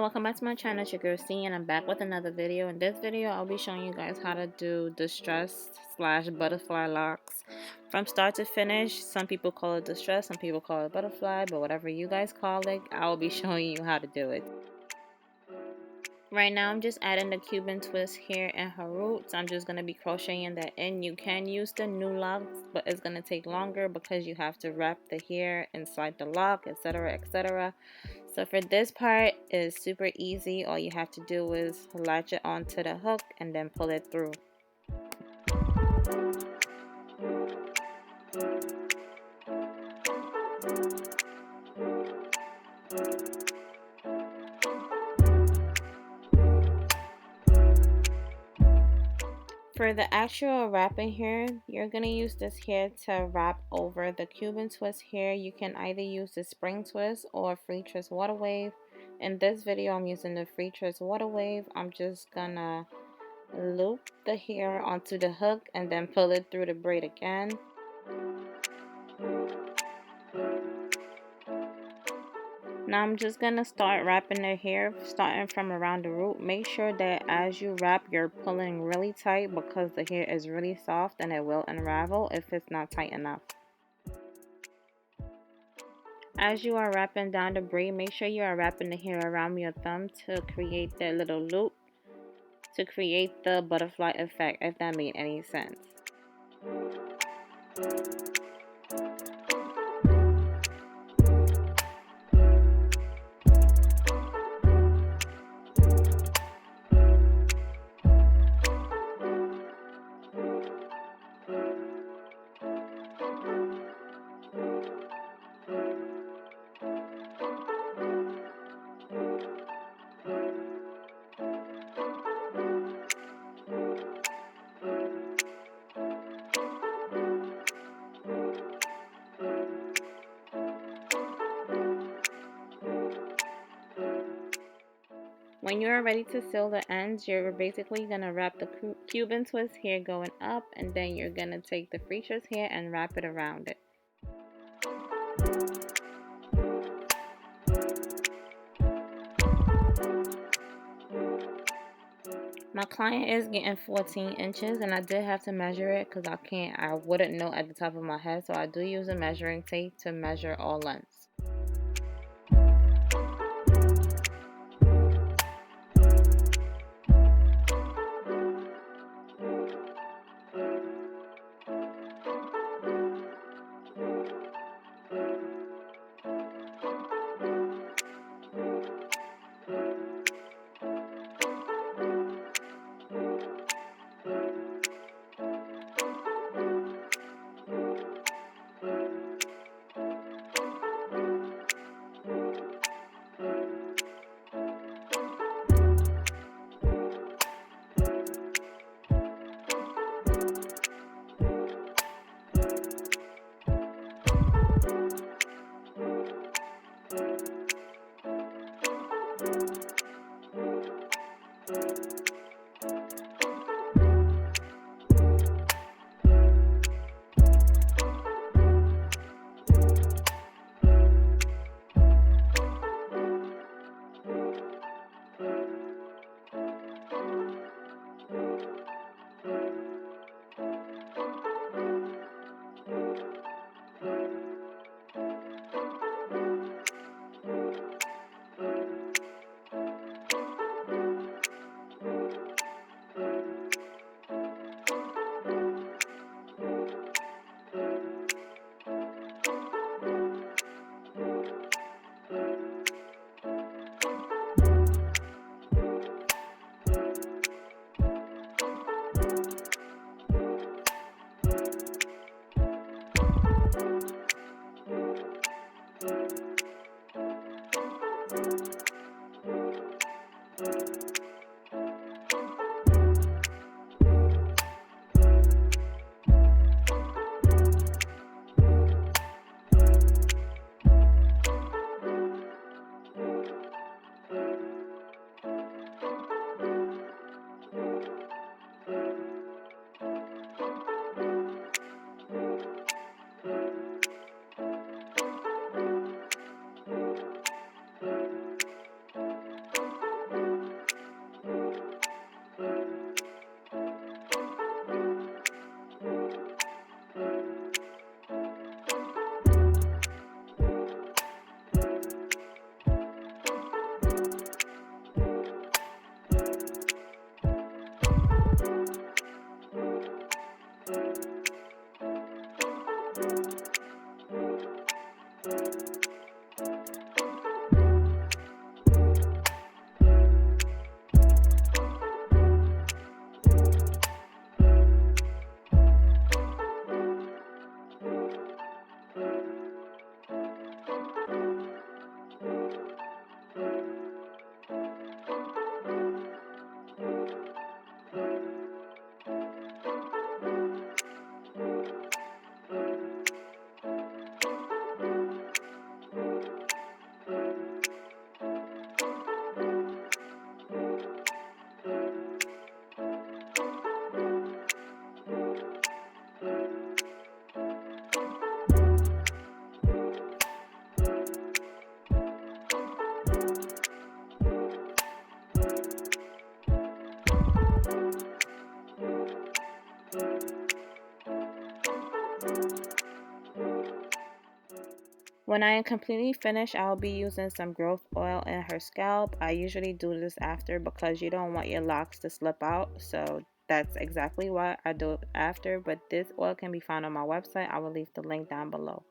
welcome back to my channel. It's your girl C, and I'm back with another video. In this video, I'll be showing you guys how to do distressed slash butterfly locks from start to finish. Some people call it distress, some people call it butterfly, but whatever you guys call it, I will be showing you how to do it. Right now, I'm just adding the Cuban twist here and her roots. I'm just going to be crocheting that in. You can use the new locks, but it's going to take longer because you have to wrap the hair inside the lock, etc, etc. So for this part, it's super easy. All you have to do is latch it onto the hook and then pull it through. For the actual wrapping hair, you're going to use this hair to wrap over the Cuban twist hair. You can either use the spring twist or free twist water wave. In this video, I'm using the free twist water wave. I'm just gonna loop the hair onto the hook and then pull it through the braid again. Now I'm just gonna start wrapping the hair starting from around the root. Make sure that as you wrap, you're pulling really tight because the hair is really soft and it will unravel if it's not tight enough. As you are wrapping down the braid, make sure you are wrapping the hair around your thumb to create that little loop, to create the butterfly effect, if that made any sense. When you're ready to seal the ends, you're basically going to wrap the Cuban twist hair going up, and then you're going to take the free twist hair and wrap it around it. My client is getting 14 inches, and I did have to measure it because I wouldn't know at the top of my head, so I do use a measuring tape to measure all lengths. When I am completely finished, I'll be using some growth oil in her scalp. I usually do this after because you don't want your locks to slip out. So that's exactly why I do it after. But this oil can be found on my website. I will leave the link down below.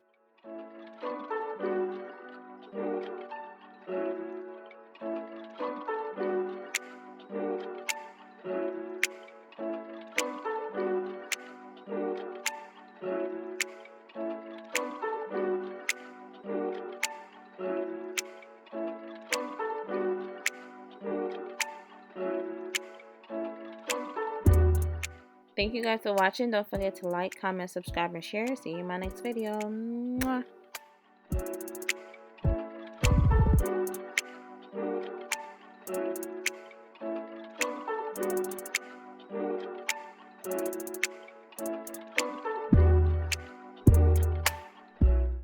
Thank you guys for watching. Don't forget to like, comment, subscribe, and share. See you in my next video. Mwah.